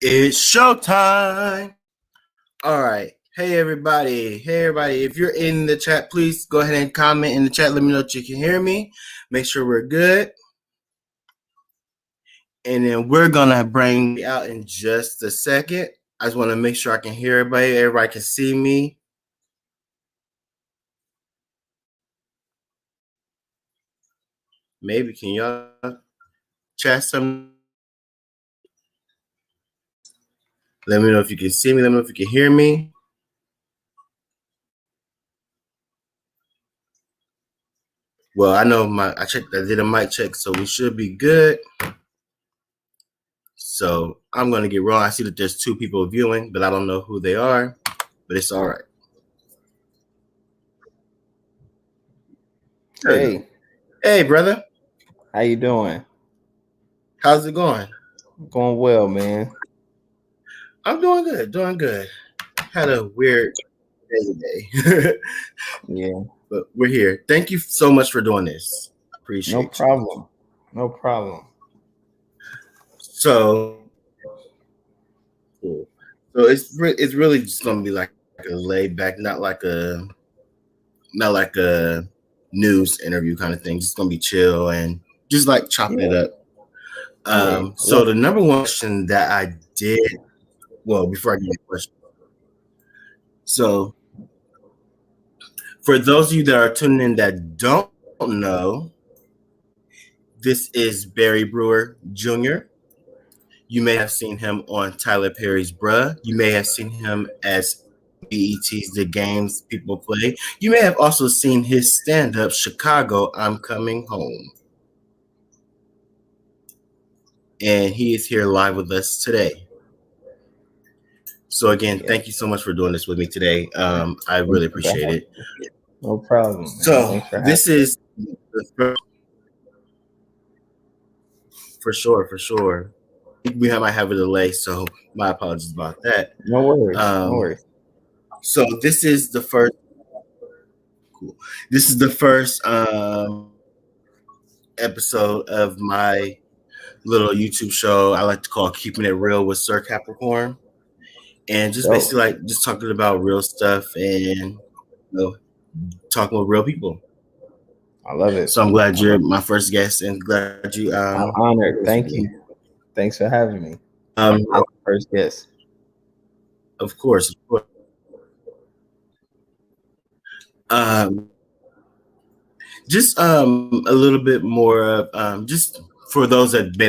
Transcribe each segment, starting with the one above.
It's showtime. All right. Hey everybody. If you're in the chat, please go ahead and comment in the chat. Let me know that you can hear me. Make sure we're good. And then we're gonna bring out in just a second. I just want to make sure I can hear everybody. Everybody can see me. Maybe can y'all chat some? Let me know if you can see me. Let me know if you can hear me. Well, I know I did a mic check, so we should be good. So I'm gonna get rolling. I see that there's 2 people viewing, but I don't know who they are. But it's all right. Hey, brother. How you doing? How's it going? Going well, man. I'm doing good. Had a weird day today. Yeah. But we're here. Thank you so much for doing this. Appreciate No problem. No problem. So, cool. So it's really just gonna be like a laid back, not like a news interview kind of thing. Just gonna be chill and just like chopping it up. So the number one question that I did, well, before I get the question, so for those of you that are tuning in that don't know, this is Barry Brewer Jr. You may have seen him on Tyler Perry's Bruh. You may have seen him as BET's The Games People Play. You may have also seen his stand-up, Chicago, I'm Coming Home. And he is here live with us today. So again, thank you so much for doing this with me today. I really appreciate it. No problem, man. So this is for sure. We might have a delay, so my apologies about that. No worries. No worries. So this is the first. Cool. This is the first episode of my little YouTube show I like to call "Keeping It Real with Sir Capricorn," and just basically like just talking about real stuff and talking with real people. I love it. So I'm glad you're my first guest, and glad you. I'm honored. Thank you. Thanks for having me. First guest. Of course. Just a little bit more of just for those that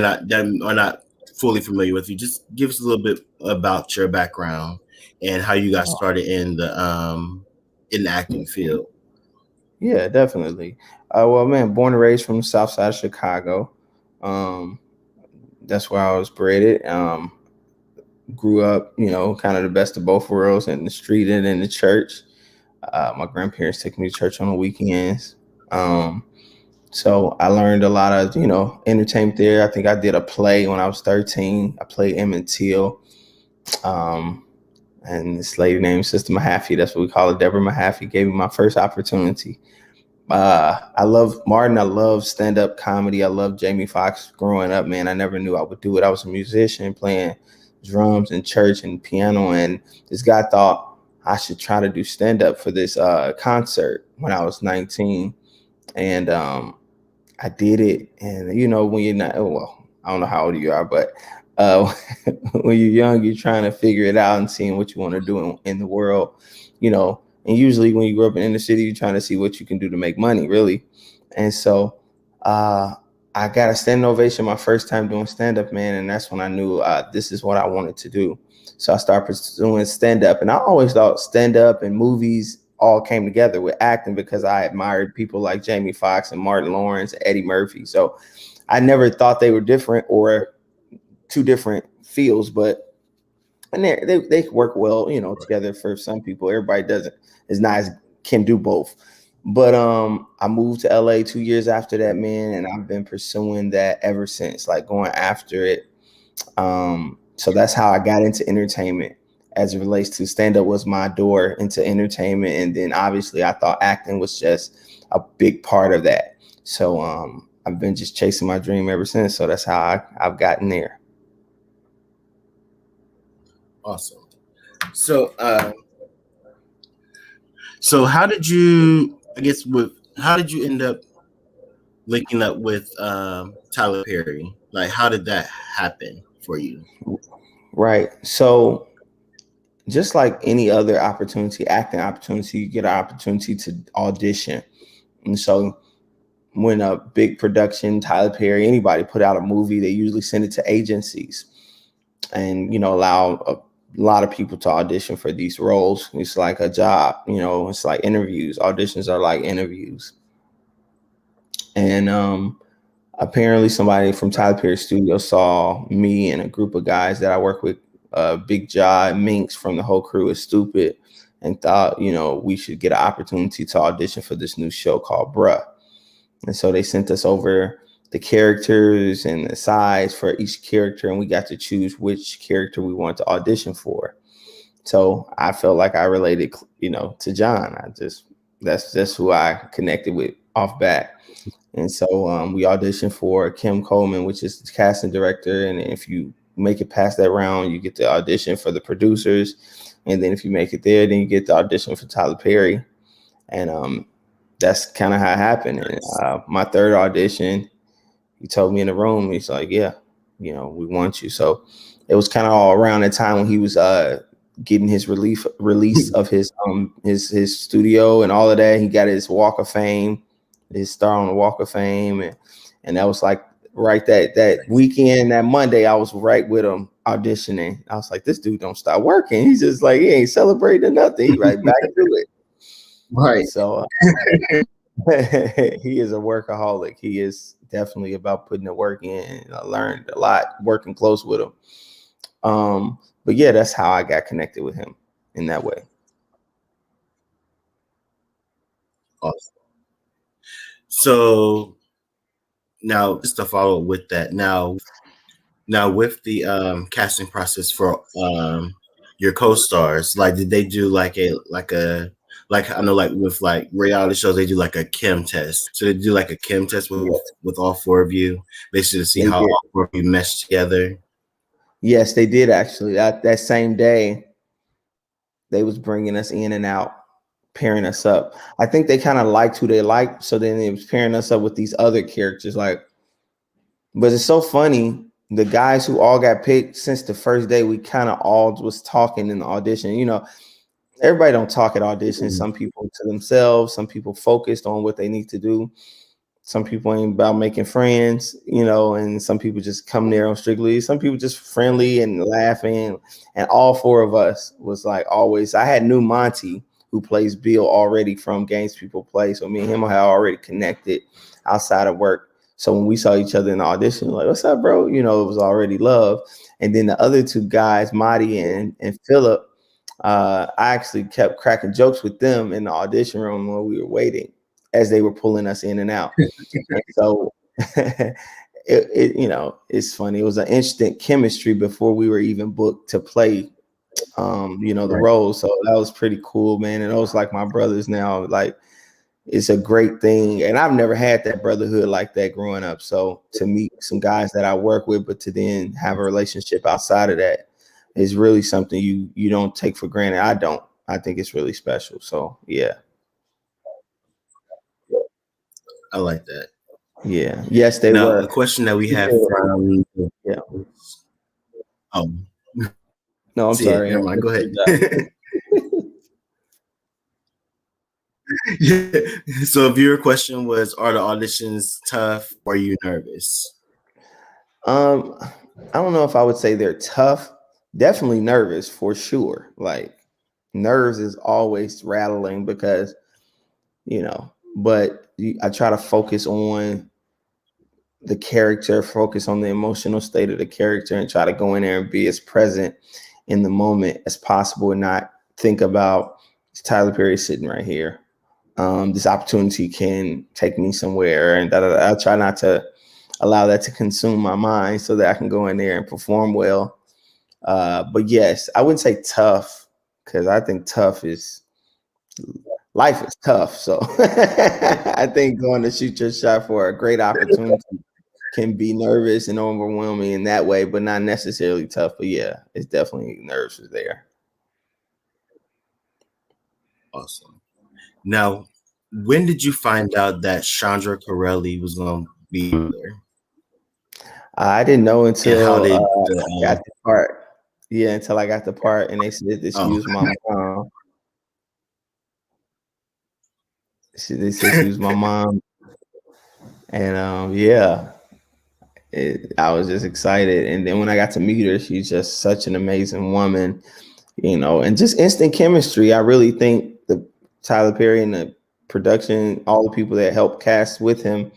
are not fully familiar with you, just give us a little bit about your background and how you got started in the acting field. Yeah, definitely. Well, man, born and raised from the South Side of Chicago. That's where I was bred. Grew up, kind of the best of both worlds, in the street and in the church. My grandparents took me to church on the weekends. So I learned a lot of, entertainment there. I think I did a play when I was 13. I played Emmett Till. And this lady named Sister Mahaffey, that's what we call it, Deborah Mahaffey, gave me my first opportunity. I love Martin. I love stand-up comedy. I love Jamie Foxx growing up, man. I never knew I would do it. I was a musician playing drums in church and piano. And this guy thought I should try to do stand-up for this concert when I was 19. And I did it. And, when you're not, I don't know how old you are, but when you're young, you're trying to figure it out and seeing what you want to do in the world, and usually when you grow up in the city, you're trying to see what you can do to make money, really. And so I got a standing ovation my first time doing stand-up, man. And that's when I knew this is what I wanted to do. So I started pursuing stand-up. And I always thought stand-up and movies all came together with acting because I admired people like Jamie Foxx and Martin Lawrence, Eddie Murphy. So I never thought they were different or two different fields, but and they work well, together for some people. Everybody can do both. But I moved to LA 2 years after that, man, and I've been pursuing that ever since, like going after it. So that's how I got into entertainment as it relates to stand-up was my door into entertainment. And then obviously I thought acting was just a big part of that. So I've been just chasing my dream ever since. So that's how I've gotten there. Awesome. So, so how did you? I guess with how did you end up linking up with Tyler Perry? Like, how did that happen for you? Right. So just like any other opportunity, acting opportunity, you get an opportunity to audition. And so when a big production, Tyler Perry, anybody put out a movie, they usually send it to agencies and, allow a lot of people to audition for these roles. It's like a job, it's like interviews. Auditions are like interviews. And apparently somebody from Tyler Perry Studio saw me and a group of guys that I work with, Big Jaw, Minx from the whole crew is stupid, and thought, we should get an opportunity to audition for this new show called Bruh. And so they sent us over the characters and the size for each character, and we got to choose which character we want to audition for. So I felt like I related, to John. That's just who I connected with off bat. And so we auditioned for Kim Coleman, which is the casting director. And if you make it past that round, you get to audition for the producers. And then if you make it there, then you get the audition for Tyler Perry. And that's kind of how it happened. And my third audition, he told me in the room, he's like, yeah, we want you. So it was kind of all around that time when he was getting his release of his studio and all of that. He got his Walk of Fame, his star on the Walk of Fame, and that was like right that weekend, that Monday, I was right with him auditioning. I was like, this dude don't stop working. He's just like, he ain't celebrating nothing. He right back to it. Right. So he is a workaholic. He is definitely about putting the work in. I learned a lot working close with him. But yeah, that's how I got connected with him in that way. Awesome. So now, just to follow with that, now with the casting process for your co-stars, like did they do like I know like with like reality shows they do like a chem test. So they do like a chem test with all four of you, basically to see They how did. all four of you mesh together. Yes, they did actually. That same day, they was bringing us in and out, pairing us up. I think they kind of liked who they liked, so then it was pairing us up with these other characters. Like, but it's so funny. The guys who all got picked since the first day, we kind of all was talking in the audition. Everybody don't talk at auditions. Some people to themselves, some people focused on what they need to do. Some people ain't about making friends, and some people just come there on strictly. Some people just friendly and laughing. And all four of us was like always. I had knew Monty, who plays Bill, already from Games People Play. So me and him had already connected outside of work. So when we saw each other in the audition, like, what's up, bro? It was already love. And then the other two guys, Marty and Philip, I actually kept cracking jokes with them in the audition room while we were waiting as they were pulling us in and out. And so it's funny. It was an instant chemistry before we were even booked to play, the Right. role. So that was pretty cool, man. And those like my brothers now, like it's a great thing. And I've never had that brotherhood like that growing up. So to meet some guys that I work with, but to then have a relationship outside of that is really something you don't take for granted. I don't. I think it's really special. So yeah. I like that. Yeah. Yes, they Now, were. a question that we have from Yeah. oh, No, I'm see it. sorry. Never mind. Go ahead. Yeah. So, if your question was, are the auditions tough? Or are you nervous? Um, I don't know if I would say they're tough. Definitely nervous for sure. Like nerves is always rattling because, but I try to focus on the character, focus on the emotional state of the character, and try to go in there and be as present in the moment as possible and not think about Tyler Perry sitting right here. This opportunity can take me somewhere, and I try not to allow that to consume my mind so that I can go in there and perform well. But yes, I wouldn't say tough because I think tough is life is tough. So I think going to shoot your shot for a great opportunity can be nervous and overwhelming in that way, but not necessarily tough. But yeah, it's definitely nerves is there. Awesome. Now, when did you find out that Chandra Corelli was going to be there? I didn't know And how until did I got the part. Yeah, until I got the part, and they said that she oh, was my mom. They said she was my mom, and yeah, I was just excited. And then when I got to meet her, she's just such an amazing woman, and just instant chemistry. I really think the Tyler Perry and the production, all the people that helped cast with him,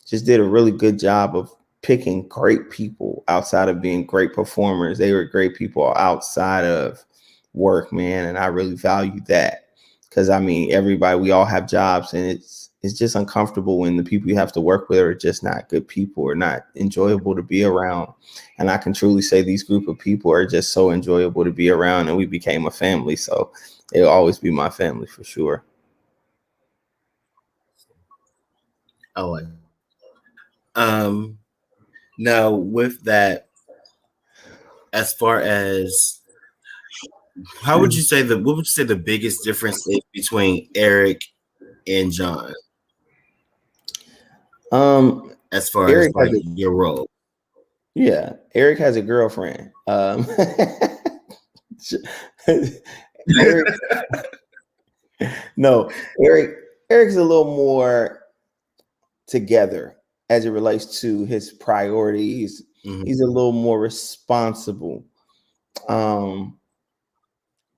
just did a really good job of picking great people outside of being great performers. They were great people outside of work, man, and I really value that because I mean, everybody, we all have jobs, and it's just uncomfortable when the people you have to work with are just not good people or not enjoyable to be around. And I can truly say these group of people are just so enjoyable to be around, and we became a family. So it'll always be my family for sure. I like. Um, Now with that, as far as how would you say what would you say the biggest difference is between Eric and John Um, as far as Eric has like your role? yeah, Eric has a girlfriend. Eric, no, Eric's a little more together as it relates to his priorities. Mhm. He's a little more responsible. Um,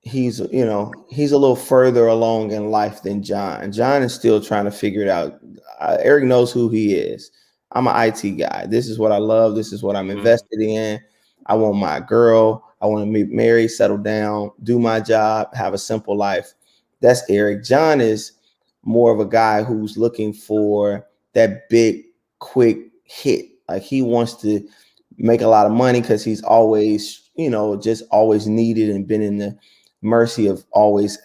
he's a little further along in life than John. John is still trying to figure it out. Eric knows who he is. I'm an IT guy. This is what I love. This is what I'm Mhm. invested in. I want my girl. I want to meet Mary, settle down, do my job, have a simple life. That's Eric. John is more of a guy who's looking for that big, quick hit. Like he wants to make a lot of money because he's always, just always needed and been in the mercy of always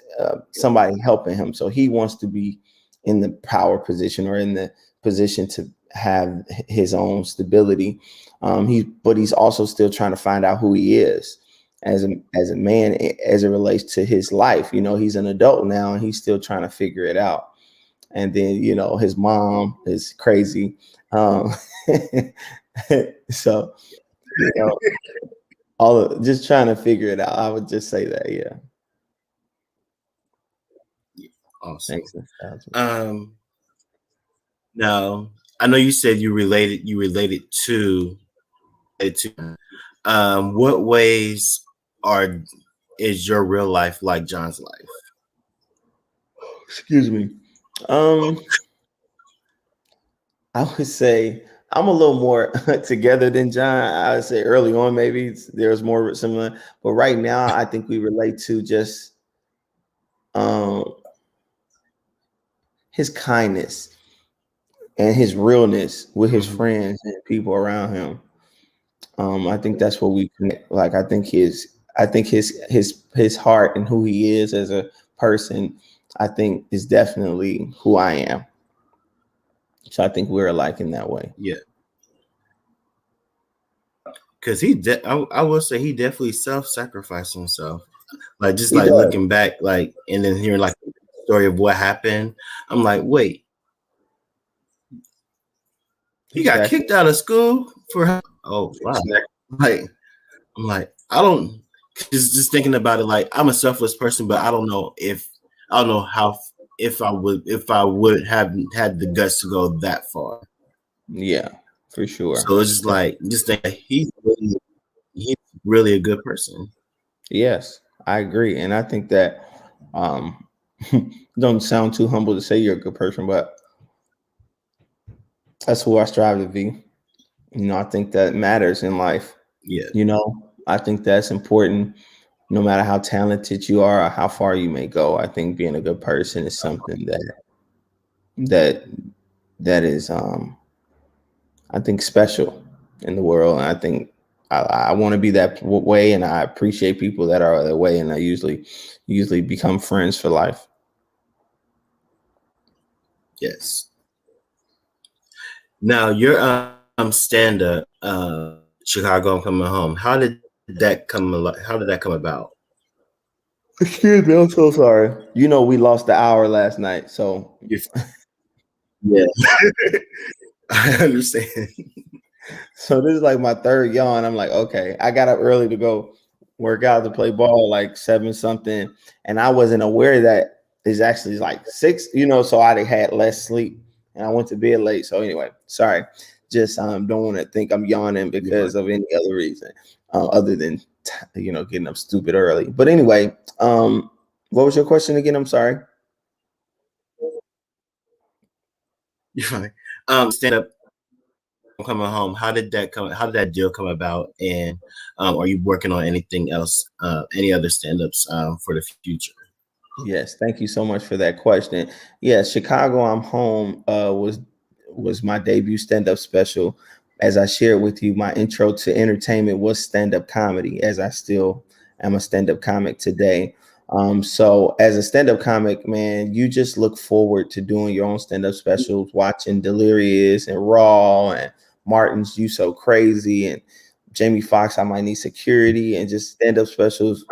somebody helping him. So he wants to be in the power position or in the position to have his own stability. But he's also still trying to find out who he is as a man as it relates to his life. He's an adult now and he's still trying to figure it out. And then his mom is crazy. Um, so you know, just trying to figure it out. I would just say that, yeah. Awesome. Thanks, nostalgia. Now I know you said you related to what ways are is your real life like John's life? Excuse me. Um, I would say I'm a little more together than John. I would say early on, maybe there's more similar, but right now, I think we relate to just um, his kindness and his realness with his Mhm. friends and people around him. I think that's what we connect. Like, I think his heart and who he is as a person, I think is definitely who I am. So I think we're alike in that way. Yeah, because I will say he definitely self-sacrificed himself. Like just He like does. looking back, like and then hearing like the story of what happened, I'm like, wait, he got Exactly. kicked out of school for oh wow, like I'm like I don't just thinking about it. Like I'm a selfless person, but I don't know how if I would have had the guts to go that far. Yeah, for sure. So it's just like just think he's really a good person. Yes, I agree. And I think that um don't sound too humble to say you're a good person, but that's who I strive to be. I think that matters in life. Yeah. I think that's important no matter how talented you are or how far you may go. I think being a good person is something that that is I think special in the world. And I think I want to be that way, and I appreciate people that are that way, and I usually become friends for life. Yes. Now you're stand up, Chicago, I'm coming home. How did that come about? Excuse me, I'm so sorry. You know, we lost the hour last night, so You, yeah, I understand. so this is like my third yawn. I'm like, okay, I got up early to go work out to play ball like seven something, and I wasn't aware that it's actually like six. You know, so I had less sleep, and I went to bed late. So anyway, sorry. Just don't want to think I'm yawning You're because fine. of any other reason, other than getting up stupid early. But anyway, what was your question again? I'm sorry. You're fine. Stand up, I'm coming home. How did that deal come about? And are you working on anything else? Any other stand ups for the future? Yes, thank you so much for that question. Yes, Chicago I'm Home was my debut stand-up special. As I shared with you, my intro to entertainment was stand-up comedy, as I still am a stand-up comic today. So as a stand-up comic, man, you just look forward to doing your own stand-up specials, watching Delirious and Raw and Martin's You So Crazy and Jamie Foxx, I Might Need Security, and just stand-up specials.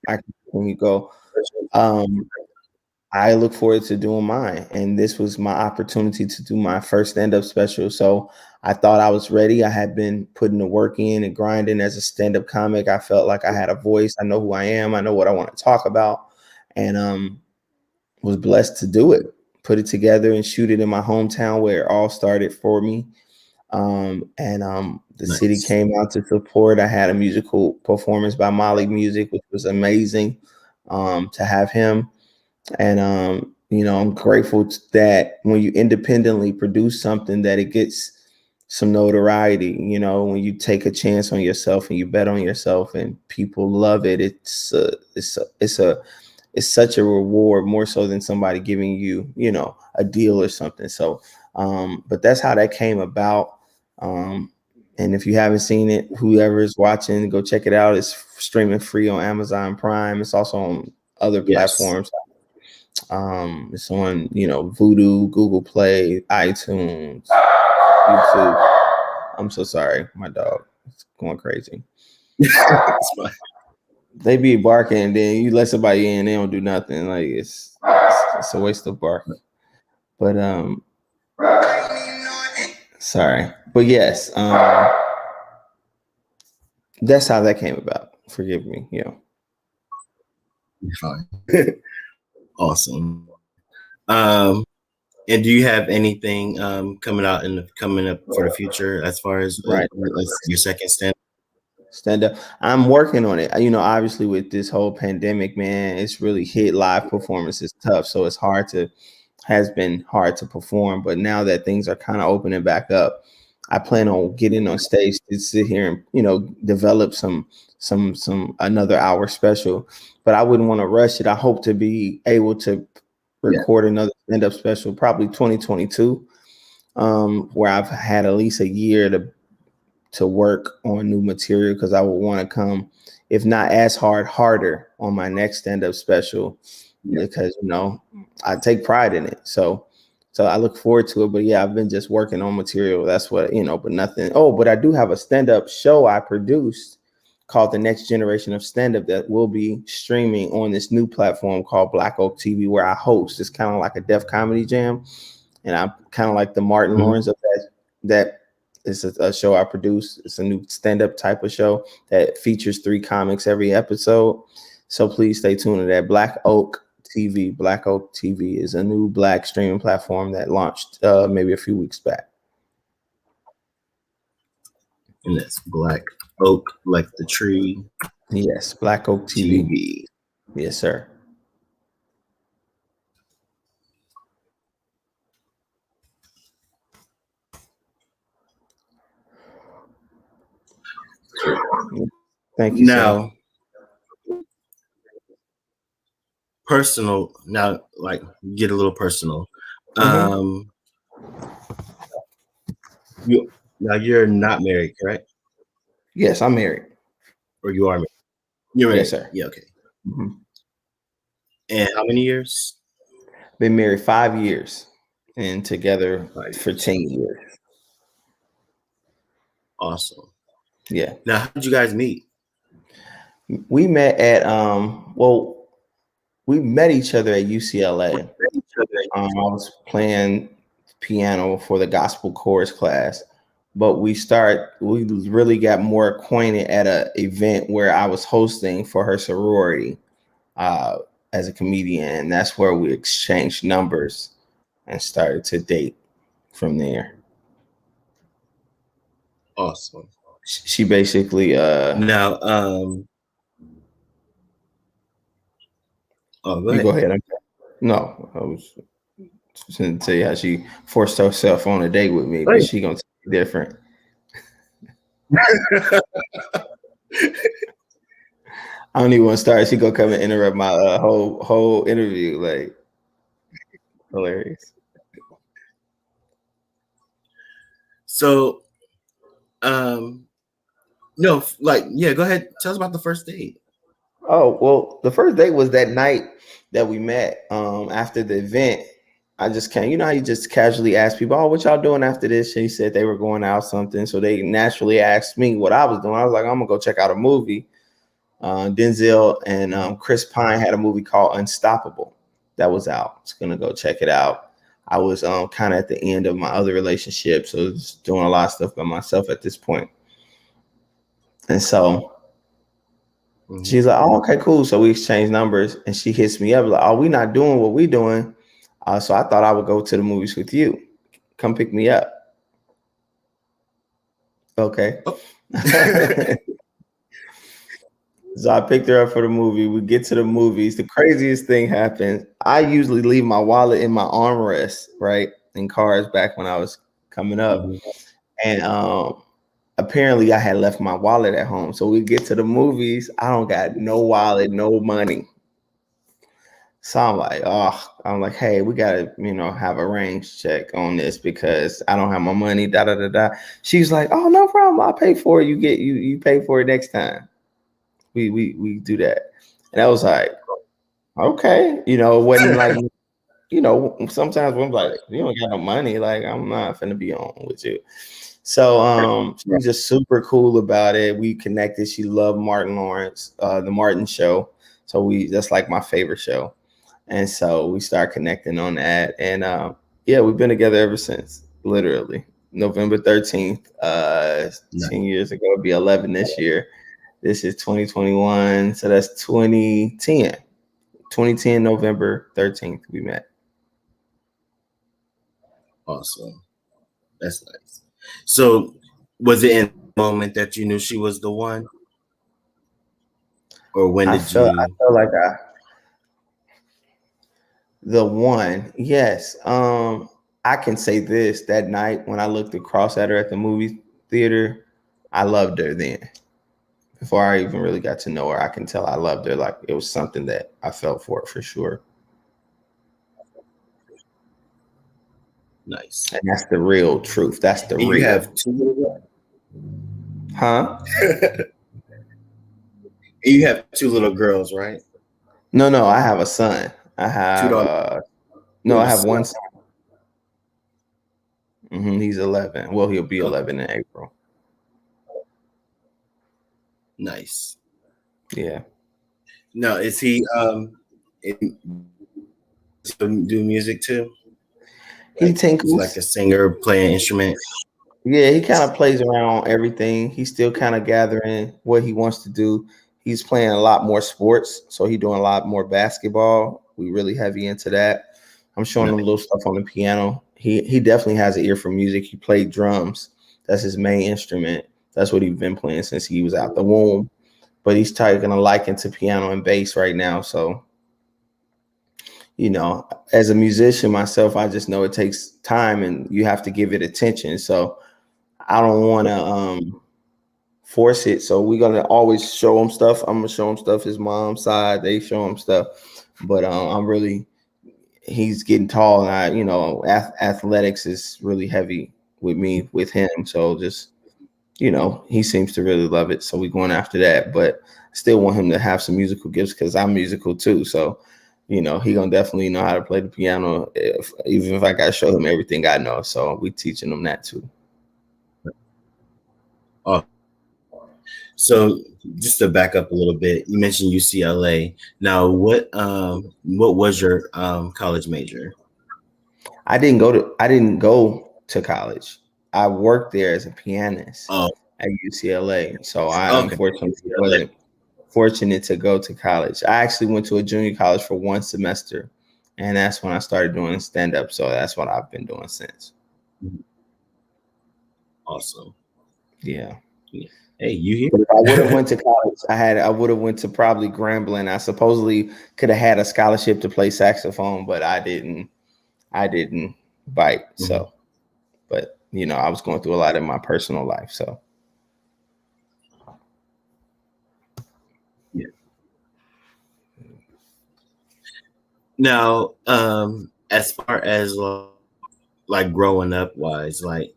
I can you go. Um, I look forward to doing mine, and this was my opportunity to do my first stand-up special. So I thought I was ready. I had been putting the work in and grinding as a stand-up comic. I felt like I had a voice. I know who I am. I know what I want to talk about, and was blessed to do it. Put it together and shoot it in my hometown where it all started for me. And the city Nice. came out to support. I had a musical performance by Molly Music, which was amazing to have him. And I'm grateful that when you independently produce something that it gets some notoriety. When you take a chance on yourself and you bet on yourself and people love it, it's such a reward, more so than somebody giving you, a deal or something. So but that's how that came about. um and if you haven't seen it, whoever is watching, go check it out. It's streaming free on Amazon Prime. It's also on other Yes. platforms. It's on, Voodoo, Google Play, iTunes, YouTube. I'm so sorry, my dog. It's going crazy. It's fine. They be barking, and then you let somebody in, they don't do nothing. Like it's a waste of bark. But sorry. But yes, that's how that came about. Forgive me. You're fine. Awesome. Um, and do you have anything coming up for the future as far Right. as your second stand? Stand up. I'm working on it. Obviously with this whole pandemic, man, it's really hit live performances tough. So it's has been hard to perform. But now that things are kind of opening back up, I plan on getting on stage to sit here and, develop some another hour special. But I wouldn't want to rush it. I hope to be able to Yeah. record another stand-up special, probably 2022, where I've had at least a year to work on new material, because I would want to come, if not as hard, harder on my next stand-up special, Yeah. because I take pride in it. So I look forward to it. But yeah, I've been just working on material. That's what, but nothing. Oh, but I do have a stand-up show I produced called The Next Generation of Stand-Up that will be streaming on this new platform called Black Oak TV, where I host. It's kind of like a Def Comedy Jam, and I'm kind of like the Martin Mhm. Lawrence of that is a show I produce. It's a new stand-up type of show that features 3 comics every episode. So please stay tuned to that. Black Oak TV. Black Oak TV is a new Black streaming platform that launched maybe a few weeks back. And that's Black Oak, like the tree, Yes, Black Oak TV. TV. Yes, sir. Thank you, sir. Now, personal. Now, like, get a little personal. Hmm. Um, you're not married, correct? Yes, I'm married. Or you are married? You're Yes, married. sir. Yeah. Okay. Hmm. And how many years? Been married 5 years and together 5 for years. 10 years. Awesome. Yeah. Now, how did you guys meet? We met at we met each other at UCLA. I was playing piano for the gospel chorus class, but we really got more acquainted at a event where I was hosting for her sorority uh, as a comedian. And that's where we exchanged numbers and started to date from there. Awesome. She basically Now, oh, go you go ahead. ahead. No, I was to tell you how she forced herself on a date with me, but Right. she gonna take it different. I don't even want to start. She gonna come and interrupt my whole interview. Like hilarious. So, um, no, like, yeah, go ahead. Tell us about the first date. Oh well, the first date was that night that we met. After the event, I just came. You know how you just casually ask people, "Oh, what y'all doing after this?" She said they were going out something, so they naturally asked me what I was doing. I was like, "I'm gonna go check out a movie." Denzel and Chris Pine had a movie called Unstoppable that was out. I was gonna go check it out. I was kind of at the end of my other relationship, so I was doing a lot of stuff by myself at this point. And so Mm-hmm. she's like, "Oh, okay, cool." So we exchanged numbers, and she hits me up like, "Oh, we not doing what we doing." So I thought I would go to the movies with you. Come pick me up. Okay. Oh. So I picked her up for the movie. We get to the movies. The craziest thing happens. I usually leave my wallet in my armrest, right? In cars back when I was coming up. Mhm. And apparently I had left my wallet at home. So we get to the movies. I don't got no wallet, no money. So I'm like, hey, we gotta, have a range check on this because I don't have my money. Da da da da. She's like, oh, no problem. I'll pay for it. You pay for it next time. We do that. And I was like, okay, it wasn't like, sometimes when I'm like, you don't got no money, like I'm not finna be on with you. So she was just super cool about it. We connected. She loved Martin Lawrence, the Martin show. So that's like my favorite show. And so we started connecting on that. And yeah, we've been together ever since, literally. November 13th, Nice. 10 years ago, it'll be 11 this year. This is 2021. So that's 2010. 2010, November 13th, we met. Awesome. That's nice. So, was it in the moment that you knew she was the one, or when I did felt I you? felt like the one. Yes. I can say this that night when I looked across at her at the movie theater, I loved her then. Before I even really got to know her, I can tell I loved her. Like it was something that I felt for sure. Nice. And that's the real truth. That's the And you real. have two little Huh? you have two little girls, right? No, I have a son. I Two have daughters. no, Ooh, I have so one son. He's 11. Well, he'll be 11 in April. nice. Yeah. Now, is he do music too? He Like, is he like tinkles. a singer, playing instrument? Yeah, he kind of plays around on everything. He's still kind of gathering what he wants to do. He's playing a lot more sports, so he's doing a lot more basketball. We really heavy into that. I'm showing him Nice. little stuff on the piano. He definitely has an ear for music. He played drums. That's his main instrument. That's what he's been playing since he was out the womb. But he's taking a liking to piano and bass right now. So, as a musician myself, I just know it takes time and you have to give it attention. So I don't want to force it. So we're gonna always show him stuff. I'm gonna show him stuff. His mom's side, they show him stuff. But he's getting tall, and athletics is really heavy with him. So just he seems to really love it. So we're going after that. But I still want him to have some musical gifts because I'm musical too. So he gonna definitely know how to play the piano, even if I gotta show him everything I know. So we teaching him that too. So just to back up a little bit, you mentioned UCLA. Now, what was your college major? I didn't go to college. I worked there as a pianist Oh, at UCLA. So I okay. unfortunately UCLA. wasn't fortunate to go to college. I actually went to a junior college for one semester, and that's when I started doing stand up. So that's what I've been doing since. Mhm. Awesome. Yeah. Yeah. Hey, you But if I would have here? went to college, I would have went to probably Grambling. I supposedly could have had a scholarship to play saxophone, but I didn't. I didn't bite. Mhm. So, but I was going through a lot in my personal life. So Yeah. Now, as far as like growing up wise, like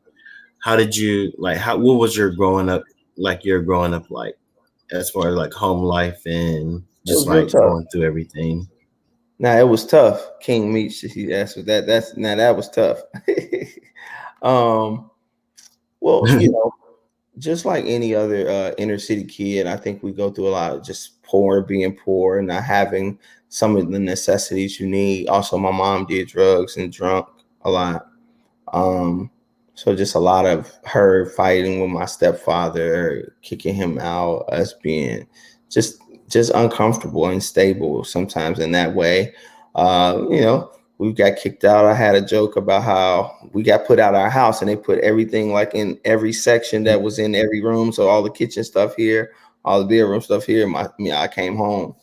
how did you like how what was your growing up like your growing up like as far as like home life and it just was real like tough. going through everything? Now it was tough. King Meats, he asked for that. That was tough. um, well, just like any other inner city kid, I think we go through a lot of just being poor, and not having some of the necessities you need. Also, my mom did drugs and drunk a lot. Um, so just a lot of her fighting with my stepfather, kicking him out, us being just just uncomfortable and stable sometimes in that way. We got kicked out. I had a joke about how we got put out of our house, and they put everything like in every section that was in every room. So all the kitchen stuff here, all the bedroom stuff here. I came home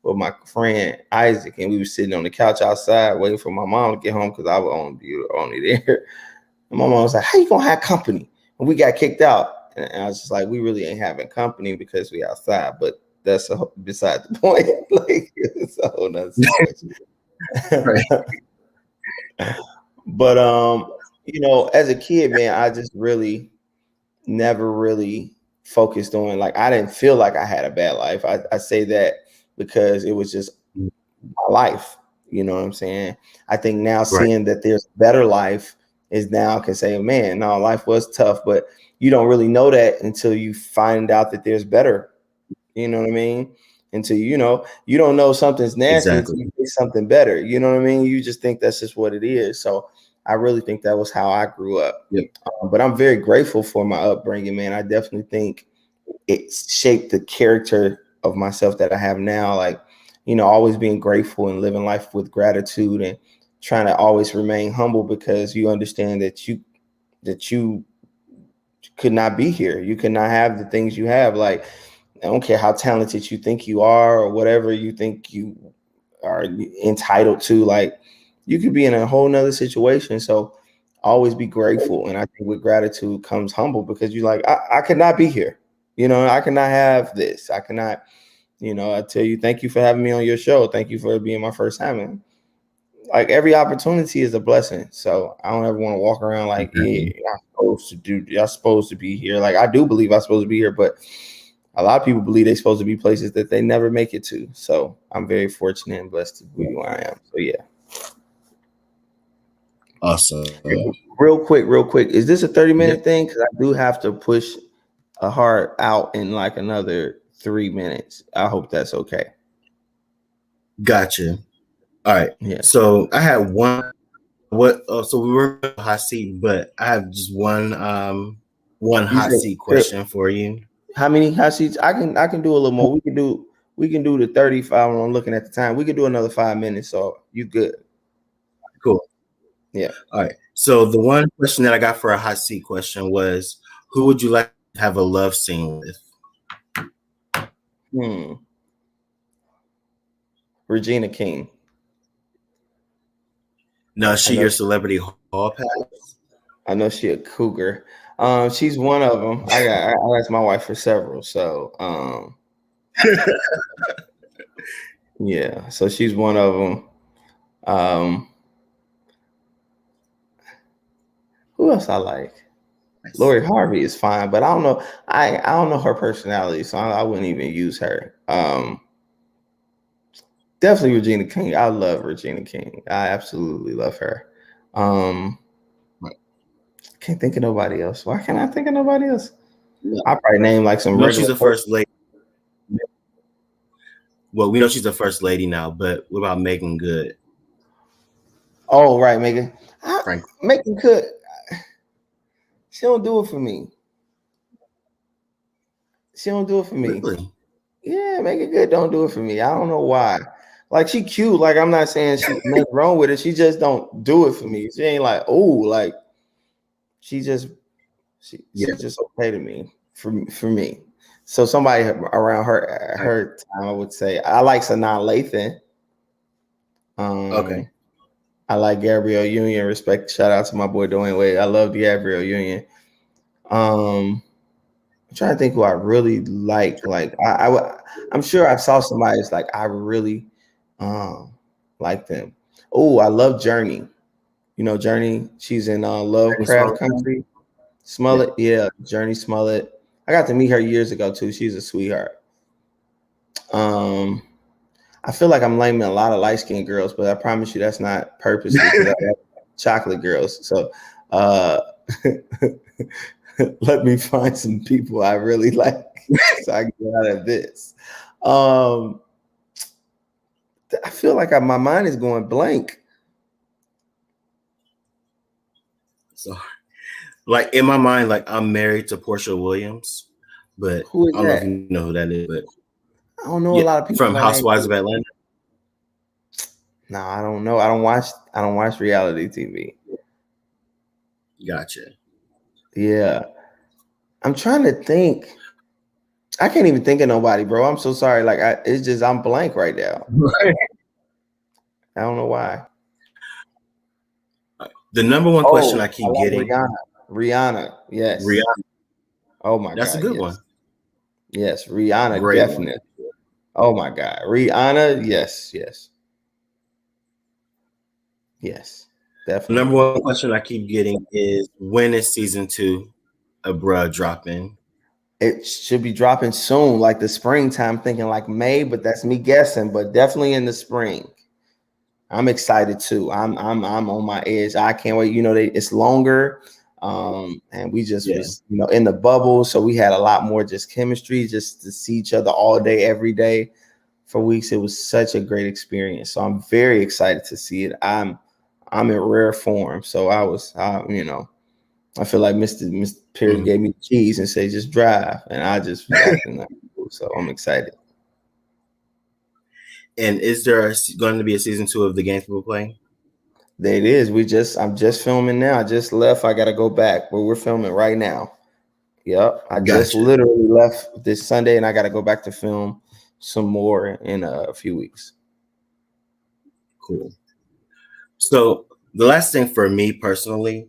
with my friend Isaac, and we were sitting on the couch outside waiting for my mom to get home because I was only there. And my mom was like, "How you gonna have company?" And we got kicked out. And I was just like, "We really ain't having company because we outside." But that's beside the point. Like it's a whole nother situation. Right. But as a kid, man, I just really never really focused on, like, I didn't feel like I had a bad life. I say that because it was just my life. You know what I'm saying? I think now Right. seeing that there's better life is now I can say, man, no, life was tough, but you don't really know that until you find out that there's better. You know what I mean? Until you don't know something's nasty until Exactly. you get something better. You know what I mean? You just think that's just what it is. So I really think that was how I grew up. Yep. But I'm very grateful for my upbringing, man. I definitely think it shaped the character of myself that I have now. Like, always being grateful and living life with gratitude, and trying to always remain humble, because you understand that you could not be here. You could not have the things you have. Like, I don't care how talented you think you are or whatever you think you are entitled to. Like, you could be in a whole nother situation. So always be grateful. And I think with gratitude comes humble, because you like, I could not be here. I cannot have this. I cannot, I tell you, thank you for having me on your show. Thank you for being my first time. And like, every opportunity is a blessing. So I don't ever want to walk around like, yeah, Exactly. y'all supposed to be here. Like, I do believe I'm supposed to be here, but a lot of people believe they're supposed to be places that they never make it to. So I'm very fortunate and blessed to be where I am. So yeah. Awesome. Real quick. Is this a 30 Yep. minute thing? Because I do have to push a heart out in like another 3 minutes. I hope that's okay. Gotcha. All right. Yeah. So I had one. So we were on the hot seat, but I have just one You hot said seat question for you. how many hot seats? I can do a little more. We can do the 35. I'm looking at the time. We can do another 5 minutes. So you good. Cool. Yeah. All right. So the one question that I got for a hot seat question was, who would you like to have a love scene with? Hmm. Regina King. Now, is I she know your celebrity hall pass? I know she a cougar. She's one of them. I asked my wife for several. So yeah. So she's one of them. Um, who else I like? Nice. Lori Harvey is fine, but I don't know. I don't know her personality, so I wouldn't even use her. Definitely Regina King. I love Regina King. I absolutely love her. Um, Right. can't think of nobody else. Why can't I think of nobody else? I probably name like some We know she's regular a folks. first lady. Well, we know she's a first lady now, but what about Megan Good? Oh, right, Megan. Frank, Megan could. She don't do it for me. She don't do it for me. really? Yeah, Megan Good don't do it for me. I don't know why. Like she cute. Like I'm not saying she nothing wrong with it. She just don't do it for me. She ain't like oh like she just Yeah. she's just okay to me for me. So somebody around her time, I would say I like Sanaa Lathan. Okay. Um, I like Gabrielle Union. Respect, shout out to my boy Dwayne Wade. I love Gabrielle Union. I'm trying to think who I really like. Like I'm sure I saw somebody that's like I really um like them. Oh, I love Journey. You know Journey. She's in Any Lovecraft smaller Country. Yeah. Smollett, yeah, Journey Smollett. I got to meet her years ago too. She's a sweetheart. Um, I feel like I'm naming a lot of light skinned girls, but I promise you that's not purposely because I have chocolate girls. So uh let me find some people I really like so I can get out of this. Um I feel like my mind is going blank. So, like in my mind, like I'm married to Portia Williams, but Who is I don't know if that? you know who that is. But I don't know a yeah, lot of people from by name. Housewives of Atlanta. No, I don't know. I don't watch reality TV. Gotcha. Yeah. I'm trying to think. I can't even think of nobody, bro. I'm so sorry. Like it's just I'm blank right now. I don't know why. The number one question Oh, I I keep like getting, Rihanna. Rihanna, yes. Rihanna. Oh my That's a God, good yes. one. Yes, Rihanna, Great one. definitely. Oh my God. Rihanna, yes, yes, yes, The number definitely. one question I keep getting is when is season 2 of Bruh dropping? It should be dropping soon, like the springtime, thinking like May, but that's me guessing, but definitely in the spring. I'm excited too. I'm on my edge. I can't wait. It's longer. And we just Yeah. was, in the bubble. So we had a lot more just chemistry, just to see each other all day, every day for weeks. It was such a great experience. So I'm very excited to see it. I'm in rare form. So I feel like Mr. Perry Mhm. gave me the keys and said, just drive. And I just was acting like so I'm excited. And is there going to be a season 2 of the games people play? There it is. I'm just filming now. I just left. I gotta go back where we're filming right now. Yep. I just Gotcha. literally left this Sunday and I gotta go back to film some more in a few weeks. Cool. So the last thing for me personally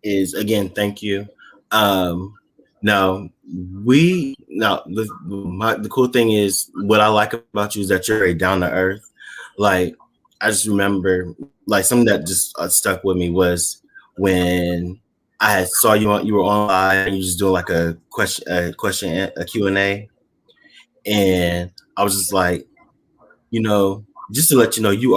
is again, thank you. Um, now the cool thing is what I like about you is that you're very down to earth. Like I just remember like something that just stuck with me was when I had saw you were on live and you just doing like a Q&A, and I was just like, just to let you know, you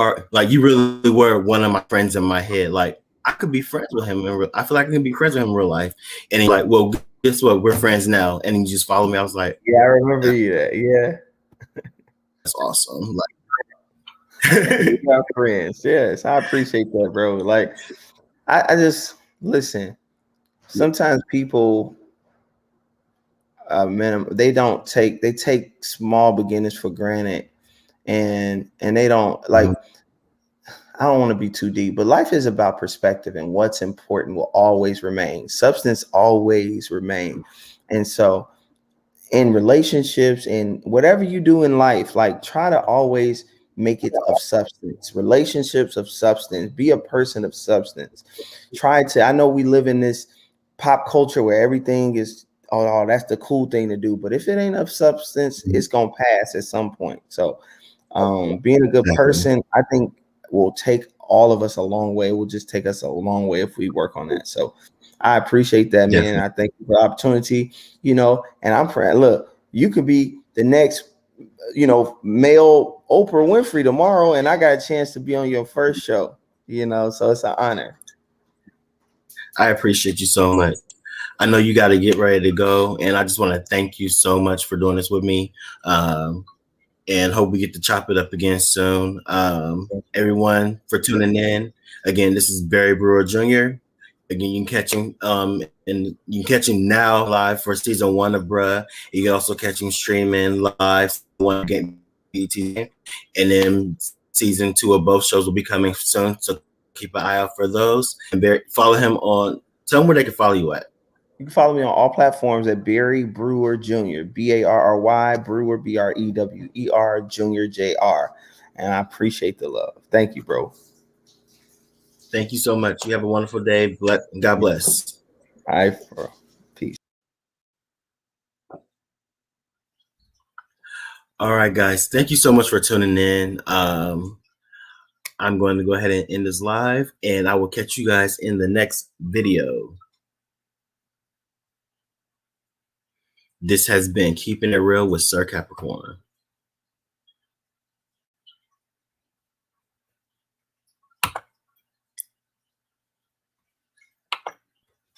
really were one of my friends in my head. Like I could be friends with him I feel like I can be friends with him in real life. And he's like, well, guess what? We're friends now. And he just followed me. I was like, Yeah, I remember you that. Yeah. that's awesome. We Like, are friends. Yes. I appreciate that, bro. Like I just listen, sometimes people they take small beginnings for granted and they don't like I don't want to be too deep, but life is about perspective and what's important will always remain. Substance always remain. And so in relationships and whatever you do in life, like try to always make it of substance, relationships of substance, be a person of substance. I know we live in this pop culture where everything is, oh, that's the cool thing to do. But if it ain't of substance, it's going to pass at some point. So being a good exactly. person, I think will take all of us a long way. It will just take us a long way if we work on that. So I appreciate that, man. Definitely. I thank you for the opportunity, and I'm praying. Look, you could be the next, male Oprah Winfrey tomorrow, and I got a chance to be on your first show, so it's an honor. I appreciate you so much. I know you got to get ready to go, and I just want to thank you so much for doing this with me. And hope we get to chop it up again soon. Everyone for tuning in. Again, this is Barry Brewer Jr. Again, you can catch him and you can catch him now live for season 1 of Bruh. You can also catch him streaming live one game and then season 2 of both shows will be coming soon. So keep an eye out for those. And Barry, follow him on. Tell them where they can follow you at. You can follow me on all platforms at Barry Brewer Jr. Barry Brewer Brewer Jr. Jr. And I appreciate the love. Thank you, bro. Thank you so much. You have a wonderful day. God bless. All right, bro. Peace. All right, guys. Thank you so much for tuning in. I'm going to go ahead and end this live, and I will catch you guys in the next video. This has been Keeping It Real with Sir Capricorn.